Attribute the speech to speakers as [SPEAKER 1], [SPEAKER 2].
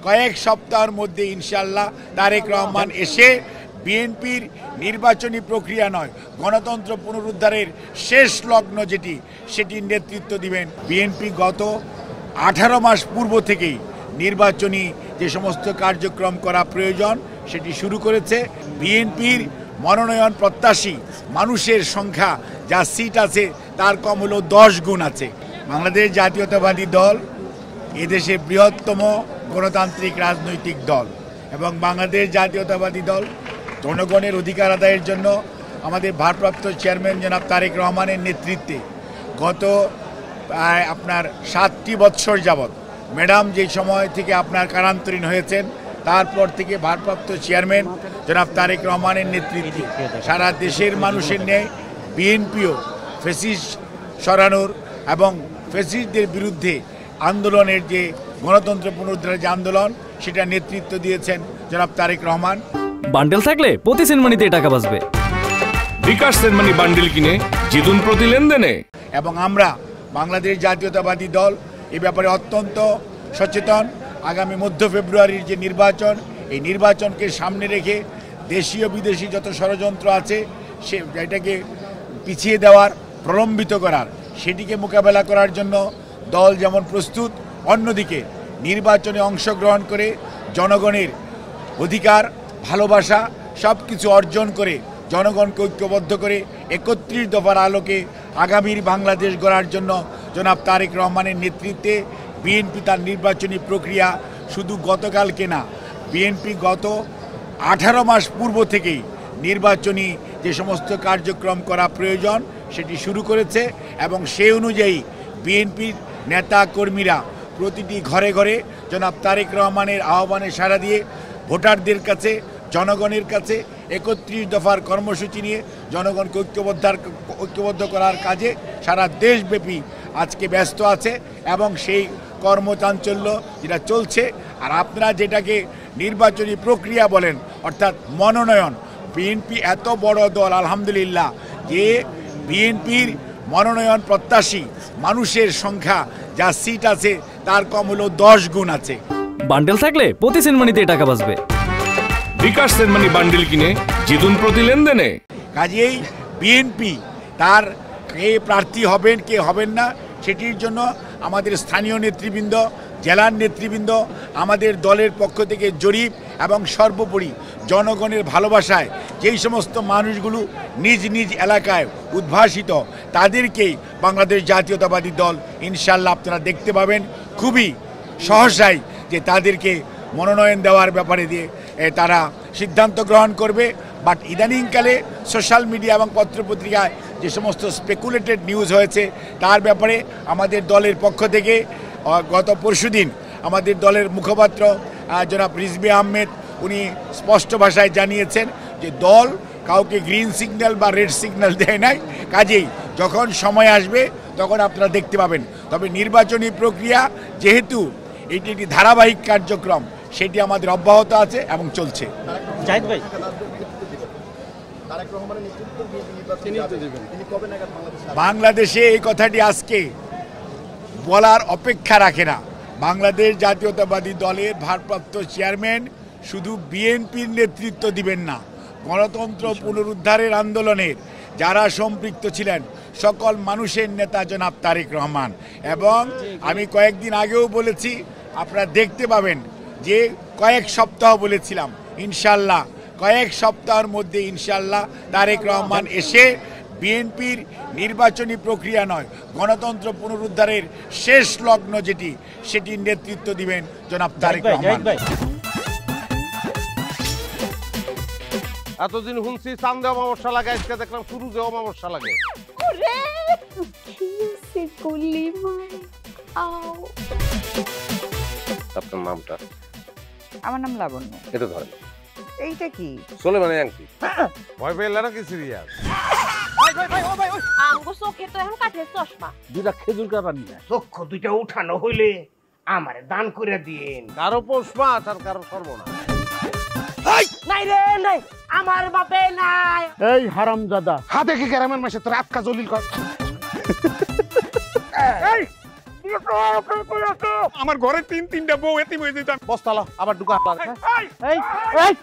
[SPEAKER 1] কয়েক সপ্তাহের মধ্যে ইনশাআল্লাহ তারেক রহমান এসে বিএনপির নির্বাচনী প্রক্রিয়া নয়, গণতন্ত্র পুনরুদ্ধারের শেষ লগ্ন যেটি, সেটির নেতৃত্ব দিবেন। বিএনপি গত 18 মাস পূর্ব থেকেই নির্বাচনী যে সমস্ত কার্যক্রম করা প্রয়োজন সেটি শুরু করেছে। বিএনপির মনোনয়ন প্রত্যাশী মানুষের সংখ্যা যা সিট আছে তার কম হলো 10 গুণ আছে। বাংলাদেশ জাতীয়তাবাদী দল এদেশে বৃহত্তম গণতান্ত্রিক রাজনৈতিক দল এবং বাংলাদেশ জাতীয়তাবাদী দল জনগণের অধিকার আদায়ের জন্য আমাদের ভারপ্রাপ্ত চেয়ারম্যান জনাব তারেক রহমানের নেতৃত্বে গত আপনার 7টি বৎসর যাবৎ ম্যাডাম যে সময় থেকে আপনার কারান্তরীণ হয়েছেন তারপর থেকে ভারপ্রাপ্ত চেয়ারম্যান জনাব তারেক রহমানের নেতৃত্বে সারা দেশের মানুষের ন্যায় বিএনপিও ফ্যাসিস্ট সরানোর এবং ফ্যাসিস্টদের বিরুদ্ধে আন্দোলনের যে গণতন্ত্র পুনরুদ্ধারের যে আন্দোলন সেটা নেতৃত্ব দিয়েছেন জনাব তারেক রহমান।
[SPEAKER 2] বান্ডেল থাকলে প্রতি সেনমানিতে টাকা বাঁচবে।
[SPEAKER 3] বিকাশ সেনমানি বান্ডেল কিনে জিতুন প্রতি লেনদেনে।
[SPEAKER 1] এবং আমরা বাংলাদেশ জাতীয়তাবাদী দল এ ব্যাপারে অত্যন্ত সচেতন। আগামী মধ্য ফেব্রুয়ারির যে নির্বাচন, এই নির্বাচনকে সামনে রেখে দেশীয় বিদেশি যত ষড়যন্ত্র আছে সে এটাকে পিছিয়ে দেওয়ার, প্রলম্বিত করার, সেটিকে মোকাবেলা করার জন্য দল যেমন প্রস্তুত, অন্যদিকে নির্বাচনে অংশগ্রহণ করে জনগণের অধিকার, ভালোবাসা সব কিছু অর্জন করে জনগণকে ঐক্যবদ্ধ করে 31 দফার আলোকে আগামীর বাংলাদেশ গড়ার জন্য জনাব তারেক রহমানের নেতৃত্বে বিএনপি তার নির্বাচনী প্রক্রিয়া শুধু গতকালকে না, বিএনপি গত 18 মাস পূর্ব থেকেই নির্বাচনী যে সমস্ত কার্যক্রম করা প্রয়োজন সেটি শুরু করেছে এবং সেই অনুযায়ী বিএনপির নেতা কর্মীরা প্রতিটি ঘরে ঘরে জনাব তারেক রহমানের আহ্বানে সাড়া দিয়ে ভোটারদের কাছে, জনগণের কাছে 31 দফার কর্মসূচি নিয়ে জনগণকে ঐক্যবদ্ধ করার কাজে সারা দেশব্যাপী আজকে ব্যস্ত আছে এবং সেই কর্মচাঞ্চল্য যেটা চলছে। আর আপনারা যেটাকে নির্বাচনী প্রক্রিয়া বলেন, অর্থাৎ মনোনয়ন, বিএনপি এত বড় দল আলহামদুলিল্লাহ যে বিএনপির মনোনয়ন প্রত্যাশী মানুষের সংখ্যা যা সিট আছে তার কম হলো 10 গুণ আছে।
[SPEAKER 2] বান্ডেল থাকলে প্রতি সেনমানিতে টাকা বাঁচবে।
[SPEAKER 3] বিকাশ সেনমানি বান্ডেল কিনে জিতুন প্রতি লেনদেনে।
[SPEAKER 1] কাজেই বিএনপি তার কে প্রার্থী হবেন কে হবেন না সেটির জন্য আমাদের স্থানীয় নেতৃবৃন্দ, জেলার নেতৃবৃন্দ, আমাদের দলের পক্ষ থেকে জরিপ এবং সর্বোপরি জনগণের ভালোবাসায় যেই সমস্ত মানুষগুলো নিজ নিজ এলাকায় উদ্ভাসিত তাদেরকেই বাংলাদেশ জাতীয়তাবাদী দল ইনশাআল্লাহ আপনারা দেখতে পাবেন খুবই সহসাই যে তাদেরকে মনোনয়ন দেওয়ার ব্যাপারে দিয়ে তারা সিদ্ধান্ত গ্রহণ করবে। বাট ইদানিংকালে সোশ্যাল মিডিয়া এবং পত্রপত্রিকায় যে সমস্ত স্পেকুলেটেড নিউজ হয়েছে তার ব্যাপারে আমাদের দলের পক্ষ থেকে গত পরশুদিন আমাদের দলের মুখপাত্র জনাব রিজভী আহমেদ উনি স্পষ্ট ভাষায় জানিয়েছেন যে দল কাউকে গ্রিন সিগন্যাল বা রেড সিগন্যাল দেয় নাই, কাজেই যখন সময় আসবে তখন আপনারা দেখতে পাবেন। তবে নির্বাচনী প্রক্রিয়া যেহেতু এটি একটি ধারাবাহিক কার্যক্রম সেটি আমাদের অব্যাহত আছে এবং চলছে। বাংলাদেশে এই কথাটি আজকে বলার অপেক্ষা রাখে না। বাংলাদেশ জাতীয়তাবাদী দলের ভারপ্রাপ্ত চেয়ারম্যান শুধু বিএনপির নেতৃত্ব দিবেন না, গণতন্ত্র পুনরুদ্ধারের আন্দোলনের যারা সম্পৃক্ত ছিলেন সকল মানুষের নেতা জনাব তারেক রহমান। এবং আমি কয়েকদিন আগেও বলেছি, আপনারা দেখতে পাবেন যে কয়েক সপ্তাহ বলেছিলাম, ইনশাল্লাহ কয়েক সপ্তাহের মধ্যে ইনশাল্লাহ তারেক রহমান এসে বিএনপির নির্বাচনী প্রক্রিয়া নয়, গণতন্ত্র পুনরুদ্ধারের শেষ লগ্ন যেটি, সেটির নেতৃত্ব দিবেন জনাব তারেক রহমান।
[SPEAKER 4] এতদিন শুনছি চান্দে অমাবস্যা লাগে, আজকে দেখলাম সূর্যে অমাবস্যা লাগে। আপনার নামটা?
[SPEAKER 5] আমার নাম লাবণ্য।
[SPEAKER 4] এটা ধরেন।
[SPEAKER 5] এইটা কি?
[SPEAKER 4] সোলেমানি আংটি। ভয় পেলে নাকি সিরিয়াস?
[SPEAKER 6] আমগো চোখে তো এখন কাঠের চশমা।
[SPEAKER 4] দুইটা খেজুর কাটা নিয়ে
[SPEAKER 7] চক্ষু দুইটা উঠানো হইলে আমারে দান করে দিন।
[SPEAKER 4] কারো পোষ মাছ আর কারো সর্বনাশ।
[SPEAKER 6] নাই রে নাই, আমার বাপে নাই।
[SPEAKER 7] এই হারামজাদা, হাতে কি গ্রামের মাসে তোর আটকা জলিল কর। এই
[SPEAKER 8] আমার ঘরে তিনটা বউ এতিম হয়ে যেত।
[SPEAKER 4] বস্তালা আবার ঢুকা
[SPEAKER 6] এই এই